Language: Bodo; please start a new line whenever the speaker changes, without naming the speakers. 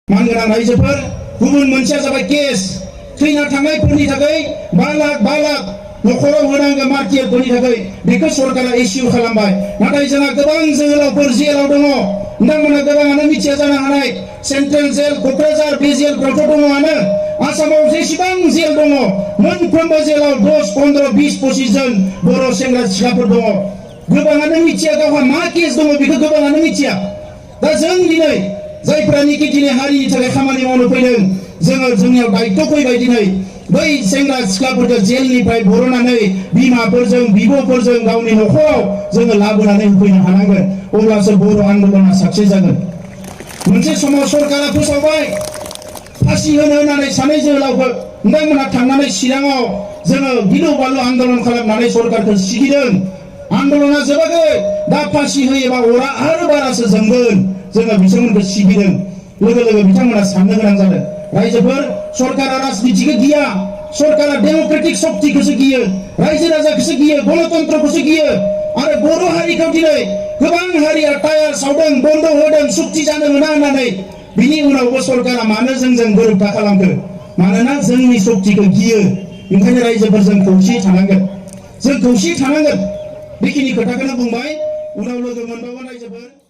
मानगोनां रायजोफोर गुबुन मोनसेया जाबाय केस थैना थांनायफोरनि थाखाय 5 लाख नखराव होनांगौ मार्टियारफोरनि थाखाय बेखौ सरकारा इस्यु खालामबाय। नाथाय जोंहा गोबां जोहोलावफोर जेलाव दङ। नोंथांमोना गोबाङानो मिथिया जानो हानाय सेन्ट्रेल जेल क'क्राझार बे जेलफ्रावथ' दङआनो। आसामाव जेसेबां जेल दङ मोनफ्रोमबो जेलाव 10, 15, 20, 25 जन बर' सेंग्रा सिख्लाफोर दङ। गोबाङानो मिथिया गावहा मा केस दङ बेखौ गोबाङानो मिथिया। दा जों दिनै जायफ्रानिकि दिनै हारिनि थाखाय खामानि मावनो फैदों जोङो जोंनियाव दायित्व फैबाय। दिनै बै सेंग्रा सिख्लाफोरखौ जेलनिफ्राय बरननानै बिमाफोरजों बिब'फोरजों गावनि न'खराव जोङो लाबोनानै होफैनो हानांगोन। अब्लासो बर' आन्दोलना साक्सेस जागोन। मोनसे समाव सरकारा फोसावबाय फासि होनो होननानै सानै जोहोलावफोर नोंथांमोनहा थांनानै चिराङाव जोङो गिलु बालु आन्दोलन खालामनानै सरकारखौ सिगिदों। आन्दोलना जोबाखै। दा फासि होयोबा अरा आरो बारासो जोंगोन। जोङो बिथांमोनखौ सिगिदों। लोगो लोगो बिथांमोना साननो गोनां जादों रायजोफोर सरकारा राजनितिखौ गिया, सरकारा डेम'क्रेटिक शक्तिखौसो गियो, रायजो राजाखौसो गियो, गणतन्त्रखौसो गियो। आरो बर' हारिखौ दिनै गोबां हारिया टायार सावदों, बन्द होदों, सुक्ति जानो मोना होननानै। बिनि उनावबो सरकारा मानो जोंजों गोरोबथा खालामखो? मानोना जोंनि शक्तिखौ गियो। ओंखायनो रायजोफोर जों खौसेयै थानांगोन। जों खौसेयै थानांगोन। बेखिनि खोथाखौनो बुंबाय। उनाव लोगो मोनबावगोन रायजोफोर।